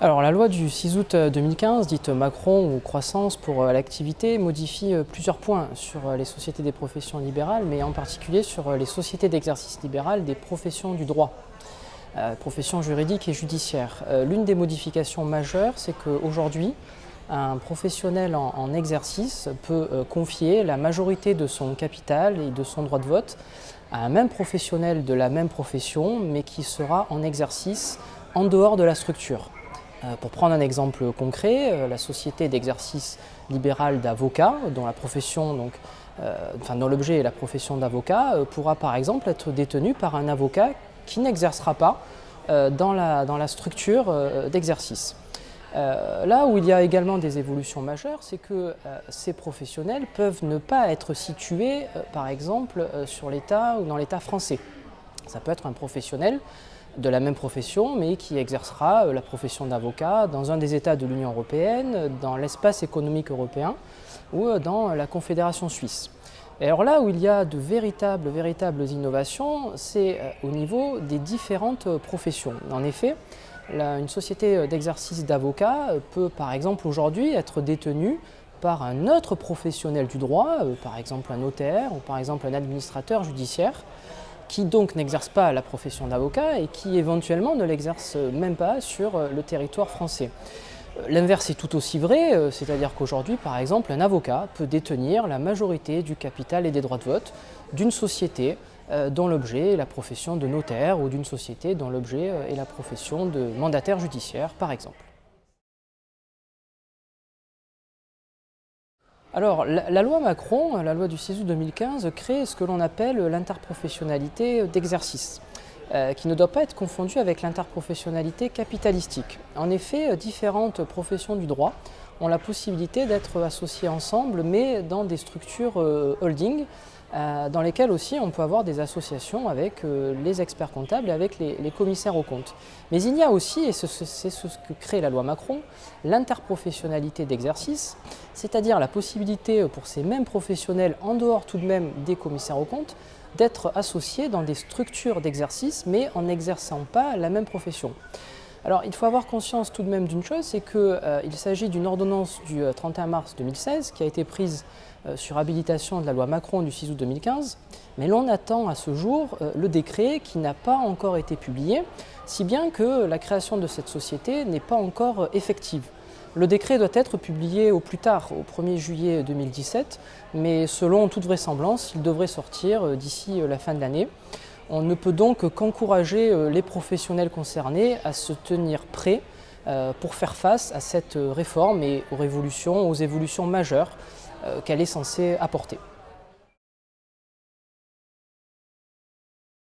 Alors la loi du 6 août 2015, dite Macron ou croissance pour l'activité, modifie plusieurs points sur les sociétés des professions libérales, mais en particulier sur les sociétés d'exercice libéral des professions du droit, professions juridiques et judiciaires. L'une des modifications majeures, c'est qu'aujourd'hui, un professionnel en exercice peut confier la majorité de son capital et de son droit de vote à un même professionnel de la même profession, mais qui sera en exercice en dehors de la structure. Pour prendre un exemple concret, la société d'exercice libéral d'avocat, dont la profession, dont l'objet est la profession d'avocat, pourra par exemple être détenue par un avocat qui n'exercera pas dans la structure d'exercice. Là où il y a également des évolutions majeures, c'est que ces professionnels peuvent ne pas être situés, par exemple, sur l'État ou dans l'État français. Ça peut être un professionnel de la même profession, mais qui exercera la profession d'avocat dans un des États de l'Union européenne, dans l'espace économique européen ou dans la Confédération suisse. Et alors là où il y a de véritables innovations, c'est au niveau des différentes professions. En effet, une société d'exercice d'avocat peut par exemple aujourd'hui être détenue par un autre professionnel du droit, par exemple un notaire ou par exemple un administrateur judiciaire, qui donc n'exerce pas la profession d'avocat et qui éventuellement ne l'exerce même pas sur le territoire français. L'inverse est tout aussi vrai, c'est-à-dire qu'aujourd'hui, par exemple, un avocat peut détenir la majorité du capital et des droits de vote d'une société dont l'objet est la profession de notaire ou d'une société dont l'objet est la profession de mandataire judiciaire, par exemple. Alors, la loi Macron, la loi du 6 août 2015, crée ce que l'on appelle l'interprofessionnalité d'exercice, qui ne doit pas être confondue avec l'interprofessionnalité capitalistique. En effet, différentes professions du droit ont la possibilité d'être associées ensemble, mais dans des structures holding, dans lesquelles aussi on peut avoir des associations avec les experts comptables et avec les commissaires aux comptes. Mais il y a aussi, et c'est ce que crée la loi Macron, l'interprofessionnalité d'exercice, c'est-à-dire la possibilité pour ces mêmes professionnels, en dehors tout de même des commissaires aux comptes, d'être associés dans des structures d'exercice, mais en n'exerçant pas la même profession. Alors il faut avoir conscience tout de même d'une chose, c'est qu'il s'agit d'une ordonnance du 31 mars 2016 qui a été prise sur habilitation de la loi Macron du 6 août 2015, mais l'on attend à ce jour le décret qui n'a pas encore été publié, si bien que la création de cette société n'est pas encore effective. Le décret doit être publié au plus tard, au 1er juillet 2017, mais selon toute vraisemblance, il devrait sortir d'ici la fin de l'année. On ne peut donc qu'encourager les professionnels concernés à se tenir prêts pour faire face à cette réforme et aux évolutions majeures qu'elle est censée apporter.